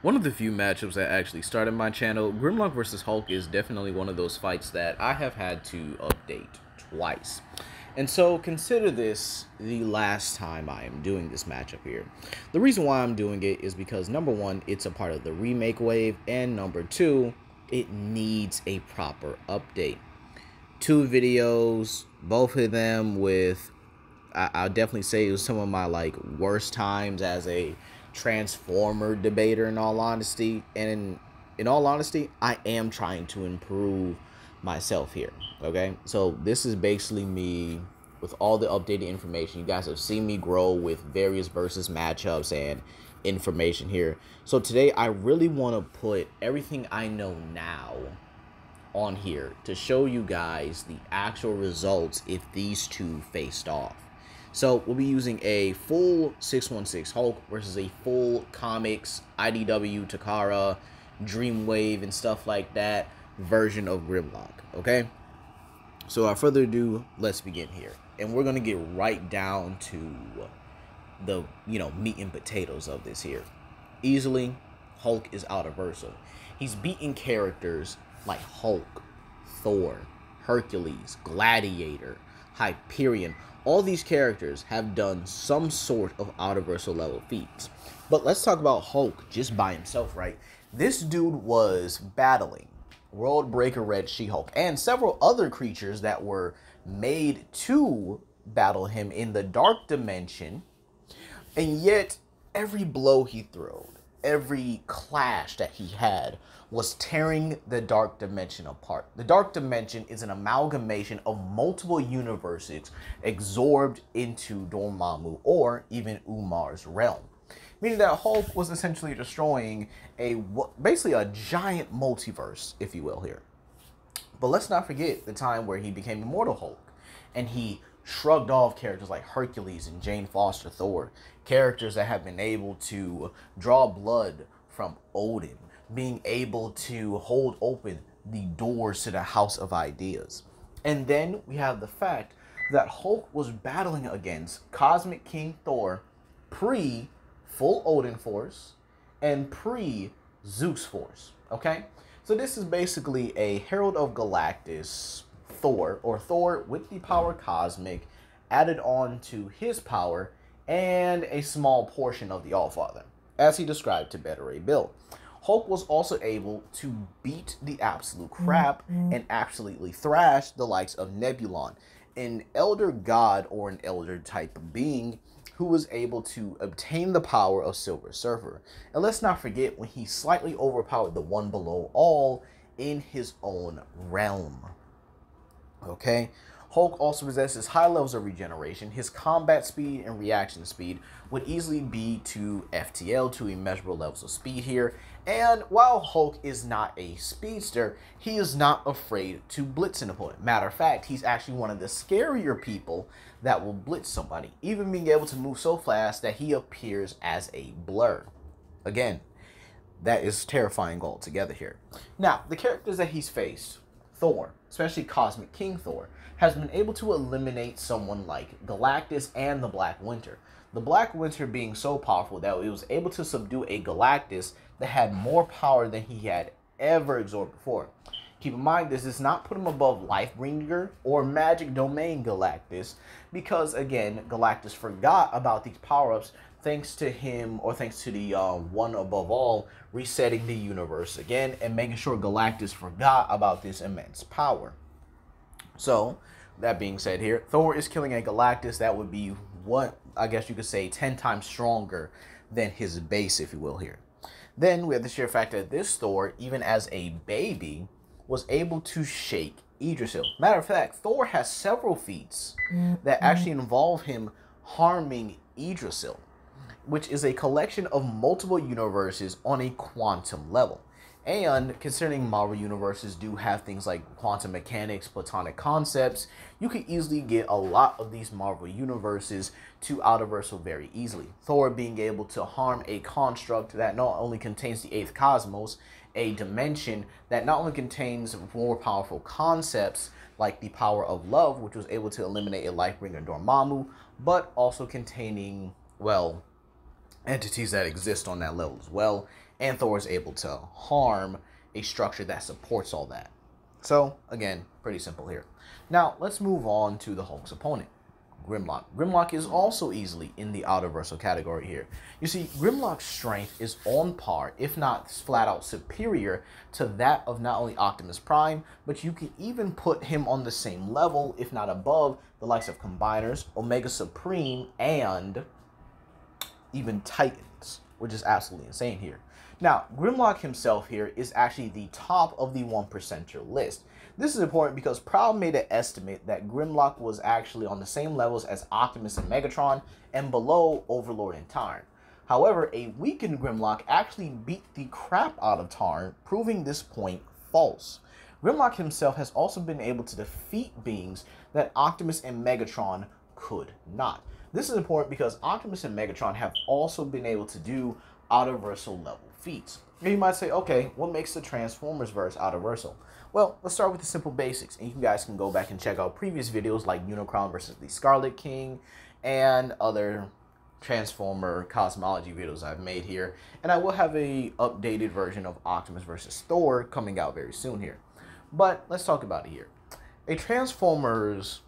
One of the few matchups that actually started my channel, Grimlock versus Hulk, is definitely one of those fights that I have had to update twice. And so consider this the last time I am doing this matchup here. The reason why I'm doing it is because number one, it's a part of the remake wave, and number two, it needs a proper update. Two videos, both of them with, I'll definitely say it was some of my worst times as a Transformer debater, in all honesty. And in all honesty, I am trying to improve myself here. Okay, so this is basically me with all the updated information. You guys have seen me grow with various versus matchups and information here. So today I really want to put everything I know now on here to show you guys the actual results if these two faced off. So we'll be using a full 616 Hulk versus a full comics IDW Takara Dreamwave and stuff like that version of Grimlock. Okay, so without further ado, let's begin here, and we're gonna get right down to the meat and potatoes of this here. Easily, Hulk is universal. He's beaten characters like Hulk, Thor, Hercules, Gladiator, Hyperion. All these characters have done some sort of universal level feats. But let's talk about Hulk just by himself, right? This dude was battling World Breaker Red She-Hulk and several other creatures that were made to battle him in the Dark Dimension. And yet, every blow he threw, every clash that he had was tearing the Dark Dimension apart. The Dark Dimension is an amalgamation of multiple universes absorbed into Dormammu or even Umar's realm. Meaning that Hulk was essentially destroying basically a giant multiverse, if you will, here. But let's not forget the time where he became Immortal Hulk and he shrugged off characters like Hercules and Jane Foster Thor, characters that have been able to draw blood from Odin, being able to hold open the doors to the House of Ideas. And then we have the fact that Hulk was battling against Cosmic King Thor pre-full Odin Force and pre-Zeus Force, okay? So this is basically a Herald of Galactus Thor, or Thor with the power cosmic added on to his power and a small portion of the Allfather, as he described to Beta Ray Bill. Hulk was also able to beat the absolute crap and absolutely thrash the likes of Nebulon, an elder god or an elder type of being who was able to obtain the power of Silver Surfer. And let's not forget when he slightly overpowered the one below all in his own realm. Okay, Hulk also possesses high levels of regeneration. His combat speed and reaction speed would easily be to FTL, to immeasurable levels of speed here. And while Hulk is not a speedster, he is not afraid to blitz an opponent. Matter of fact, he's actually one of the scarier people that will blitz somebody, even being able to move so fast that he appears as a blur. Again, that is terrifying altogether here. Now, the characters that he's faced, Thor, especially Cosmic King Thor, has been able to eliminate someone like Galactus and the Black Winter. The Black Winter being so powerful that it was able to subdue a Galactus that had more power than he had ever absorbed before. Keep in mind, this does not put him above Lifebringer or Magic Domain Galactus, because again, Galactus forgot about these power-ups thanks to him, or thanks to the one above all, resetting the universe again and making sure Galactus forgot about this immense power. So, that being said here, Thor is killing a Galactus that would be, what I guess you could say, 10 times stronger than his base, if you will, here. Then we have the sheer fact that this Thor, even as a baby, was able to shake Yggdrasil. Matter of fact, Thor has several feats that actually involve him harming Yggdrasil, which is a collection of multiple universes on a quantum level. And considering Marvel universes do have things like quantum mechanics, platonic concepts, you can easily get a lot of these Marvel universes to Outerversal very easily. Thor being able to harm a construct that not only contains the 8th cosmos, a dimension that not only contains more powerful concepts like the power of love, which was able to eliminate a Lifebringer Dormammu, but also containing, well, entities that exist on that level as well, and Thor is able to harm a structure that supports all that. So, again, pretty simple here. Now, let's move on to the Hulk's opponent, Grimlock. Grimlock is also easily in the Outerversal category here. You see, Grimlock's strength is on par, if not flat out superior, to that of not only Optimus Prime, but you can even put him on the same level, if not above, the likes of Combiners, Omega Supreme, and even Titans, which is absolutely insane here. Now, Grimlock himself here is actually the top of the 1%er list. This is important because Prowl made an estimate that Grimlock was actually on the same levels as Optimus and Megatron and below Overlord and Tarn. However, a weakened Grimlock actually beat the crap out of Tarn, proving this point false. Grimlock himself has also been able to defeat beings that Optimus and Megatron could not. This is important because Optimus and Megatron have also been able to do Outerversal level feats. And you might say, okay, what makes the Transformers verse Outerversal? Well, let's start with the simple basics, and you guys can go back and check out previous videos like Unicron versus the Scarlet King and other Transformer cosmology videos I've made here. And I will have a updated version of Optimus versus Thor coming out very soon here. But let's talk about it here. A Transformers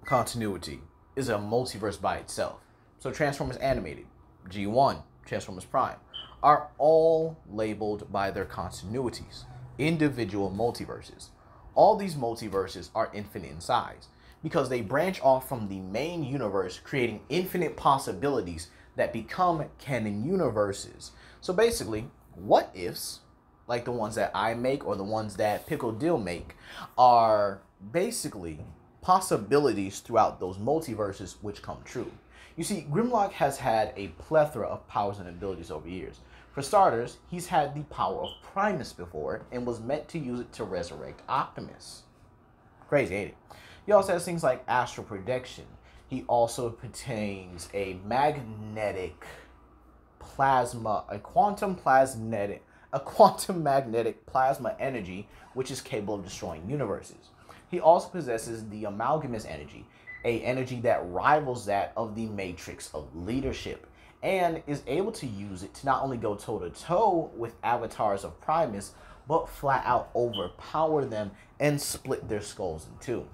continuity is a multiverse by itself. So Transformers Animated, G1, Transformers Prime are all labeled by their continuities, individual multiverses. All these multiverses are infinite in size because they branch off from the main universe, creating infinite possibilities that become canon universes. So basically, what ifs, like the ones that I make or the ones that Pickle Dill make, are basically possibilities throughout those multiverses which come true. You see, Grimlock has had a plethora of powers and abilities over years. For starters, he's had the power of Primus before and was meant to use it to resurrect Optimus. Crazy, ain't it? He also has things like astral projection. He also contains a magnetic plasma, a quantum magnetic plasma energy, which is capable of destroying universes. He also possesses the Amalgamous energy, a energy that rivals that of the Matrix of Leadership, and is able to use it to not only go toe-to-toe with avatars of Primus, but flat out overpower them and split their skulls in two.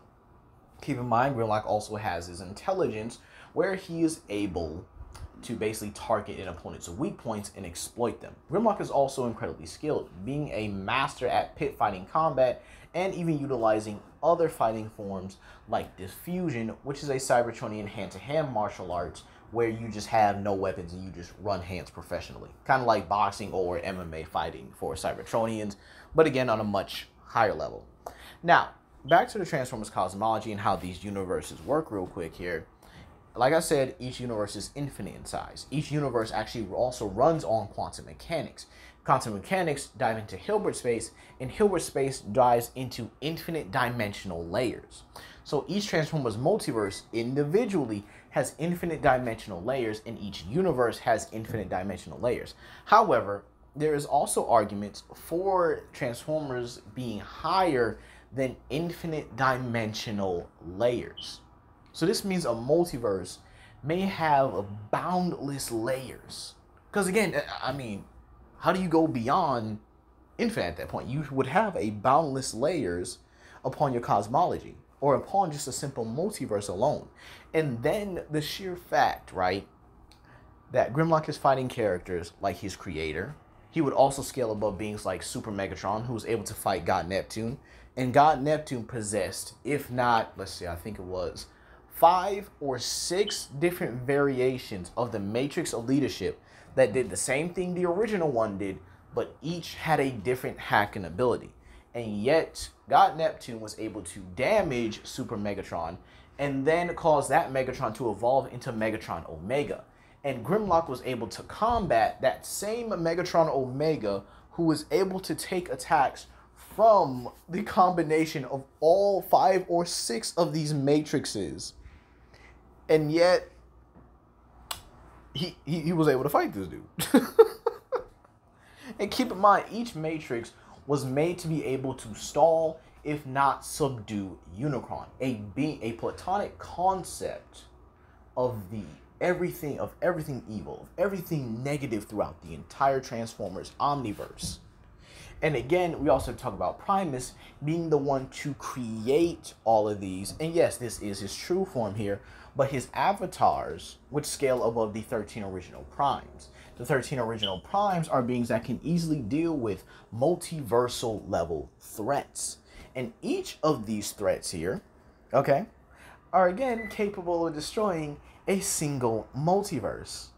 Keep in mind, Grimlock also has his intelligence, where he is able to basically target an opponent's weak points and exploit them. Grimlock is also incredibly skilled, being a master at pit fighting combat and even utilizing other fighting forms like diffusion, which is a Cybertronian hand-to-hand martial arts where you just have no weapons and you just run hands professionally. Kind of like boxing or MMA fighting for Cybertronians, but again on a much higher level. Now, back to the Transformers cosmology and how these universes work real quick here. Like I said, each universe is infinite in size. Each universe actually also runs on quantum mechanics. Quantum mechanics dive into Hilbert space, and Hilbert space dives into infinite dimensional layers. So each Transformers multiverse individually has infinite dimensional layers, and each universe has infinite dimensional layers. However, there is also arguments for Transformers being higher than infinite dimensional layers. So this means a multiverse may have boundless layers. Because again, I mean, how do you go beyond infinite at that point? You would have a boundless layers upon your cosmology or upon just a simple multiverse alone. And then the sheer fact, right, that Grimlock is fighting characters like his creator. He would also scale above beings like Super Megatron, who was able to fight God Neptune. And God Neptune possessed, if not, let's see, I think it was 5 or 6 different variations of the Matrix of Leadership that did the same thing the original one did, but each had a different hacking ability. And yet, God Neptune was able to damage Super Megatron and then cause that Megatron to evolve into Megatron Omega. And Grimlock was able to combat that same Megatron Omega, who was able to take attacks from the combination of all 5 or 6 of these matrices. And yet, he was able to fight this dude. And keep in mind, each matrix was made to be able to stall, if not subdue, Unicron. A platonic concept of the everything evil, of everything negative throughout the entire Transformers omniverse. And again, we also talk about Primus being the one to create all of these. And yes, this is his true form here, but his avatars would scale above the 13 original primes. The 13 original primes are beings that can easily deal with multiversal level threats. And each of these threats here, okay, are again capable of destroying a single multiverse.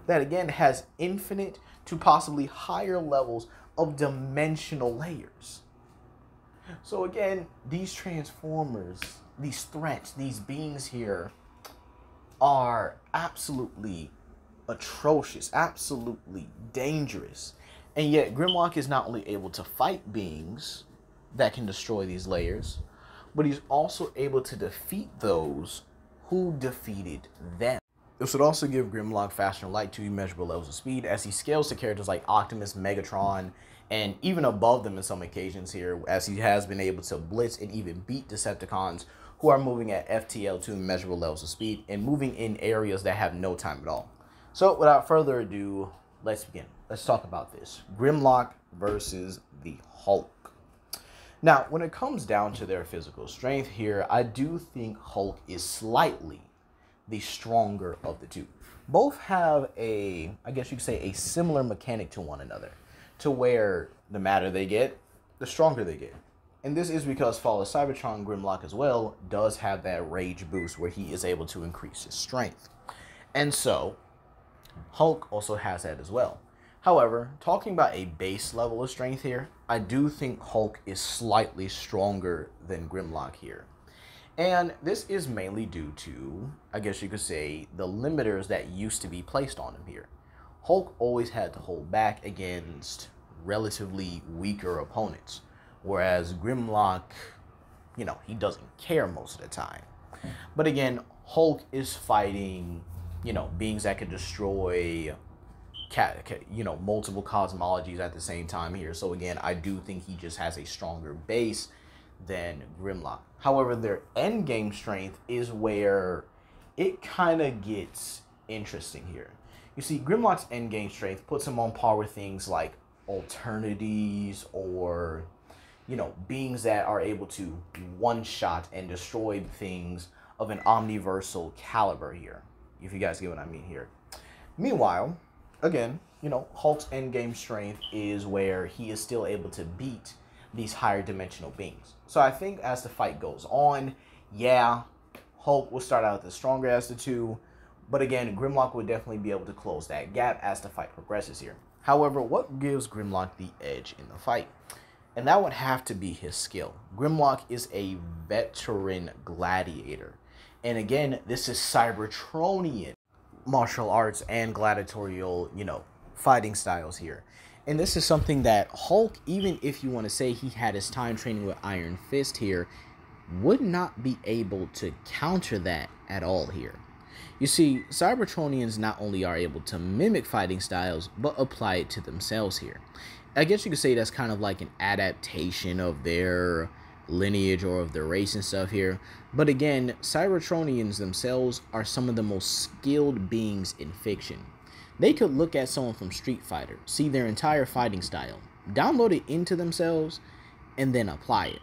That again has infinite to possibly higher levels of dimensional layers. So again, these Transformers, these threats, these beings here are absolutely atrocious, absolutely dangerous. And yet Grimlock is not only able to fight beings that can destroy these layers, but he's also able to defeat those who defeated them. This would also give Grimlock faster than light to immeasurable levels of speed as he scales to characters like Optimus, Megatron, and even above them in some occasions here, as he has been able to blitz and even beat Decepticons who are moving at FTL to immeasurable levels of speed and moving in areas that have no time at all. So without further ado, let's begin. Let's talk about this. Grimlock versus the Hulk. Now, when it comes down to their physical strength here, I do think Hulk is slightly the stronger of the two. Both have a, I guess you could say, a similar mechanic to one another, to where the madder they get, the stronger they get. And this is because Fall of Cybertron Grimlock as well does have that rage boost where he is able to increase his strength. And so, Hulk also has that as well. However, talking about a base level of strength here, I do think Hulk is slightly stronger than Grimlock here. And this is mainly due to, I guess you could say, the limiters that used to be placed on him here. Hulk always had to hold back against relatively weaker opponents, whereas Grimlock, you know, he doesn't care most of the time. But again, Hulk is fighting, you know, beings that could destroy, you know, multiple cosmologies at the same time here. So again, I do think he just has a stronger base than Grimlock. However, their end game strength is where it kind of gets interesting here. You see, Grimlock's end game strength puts him on par with things like Alternities or, you know, beings that are able to one-shot and destroy things of an omniversal caliber here, if you guys get what I mean here. Meanwhile, again, you know, Hulk's endgame strength is where he is still able to beat these higher dimensional beings. So I think as the fight goes on, yeah, Hulk will start out the stronger as the two, but again, Grimlock will definitely be able to close that gap as the fight progresses here. However, what gives Grimlock the edge in the fight? And that would have to be his skill. Grimlock is a veteran gladiator. And again, this is Cybertronian martial arts and gladiatorial, you know, fighting styles here. And this is something that Hulk, even if you want to say he had his time training with Iron Fist here, would not be able to counter that at all here. You see, Cybertronians not only are able to mimic fighting styles, but apply it to themselves here. I guess you could say that's kind of like an adaptation of their lineage or of their race and stuff here. But again, Cybertronians themselves are some of the most skilled beings in fiction. They could look at someone from Street Fighter, see their entire fighting style, download it into themselves, and then apply it.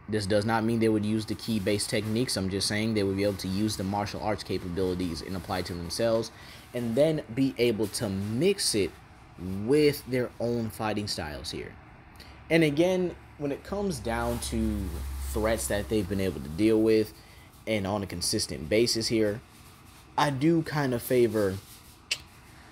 This does not mean they would use the key-based techniques. I'm just saying they would be able to use the martial arts capabilities and apply it to themselves, and then be able to mix it with their own fighting styles here. And again, when it comes down to threats that they've been able to deal with and on a consistent basis here, I do kind of favor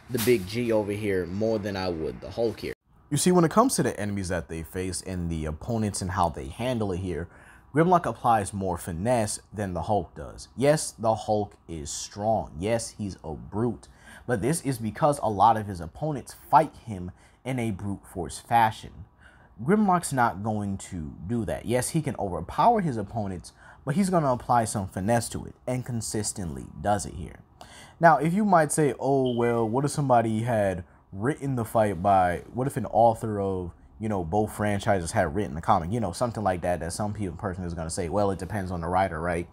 the big G over here more than I would the Hulk here. You see, when it comes to the enemies that they face and the opponents and how they handle it here, Grimlock applies more finesse than the Hulk does. Yes, the Hulk is strong. Yes, he's a brute. But this is because a lot of his opponents fight him in a brute force fashion. Grimlock's not going to do that. Yes, he can overpower his opponents, but he's going to apply some finesse to it and consistently does it here. Now, if you might say, oh, well, what if somebody had written the fight by, what if an author of, you know, both franchises had written the comic, you know, something like that, that some person is going to say, well, it depends on the writer, right?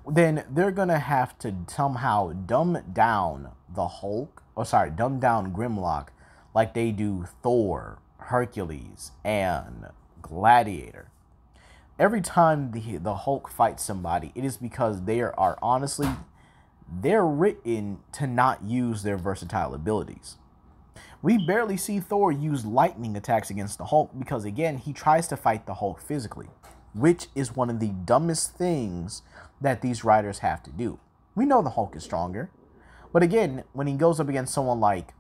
then they're gonna have to somehow dumb down the Hulk, dumb down Grimlock like they do Thor, Hercules, and Gladiator. Every time the Hulk fights somebody, it is because they are honestly, they're written to not use their versatile abilities. We barely see Thor use lightning attacks against the Hulk because, again, he tries to fight the Hulk physically, which is one of the dumbest things that these writers have to do. We know the Hulk is stronger, but again, when he goes up against someone like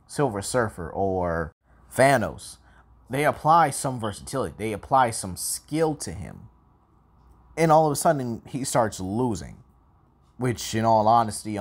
Silver Surfer or Thanos, they apply some versatility. They apply some skill to him. And all of a sudden, he starts losing, which, in all honesty,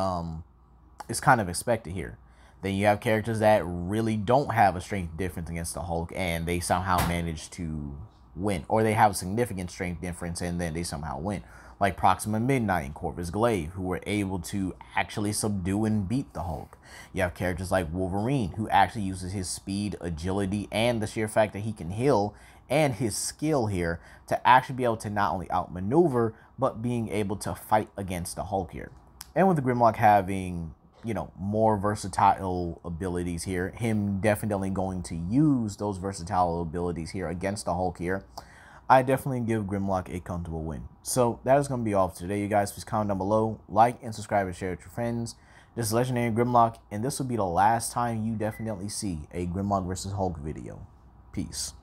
is kind of expected here. Then you have characters that really don't have a strength difference against the Hulk, and they somehow manage to win. Or they have a significant strength difference, and then they somehow win. Like Proxima Midnight and Corvus Glaive, who were able to actually subdue and beat the Hulk. You have characters like Wolverine, who actually uses his speed, agility, and the sheer fact that he can heal, and his skill here, to actually be able to not only outmaneuver, but being able to fight against the Hulk here. And with the Grimlock having, you know, more versatile abilities here, him definitely going to use those versatile abilities here against the Hulk here, I definitely give Grimlock a comfortable win. So that is going to be all for today, you guys. Please comment down below, like and subscribe and share with your friends. This is Legendary Grimlock, and this will be the last time you definitely see a Grimlock versus Hulk video. Peace.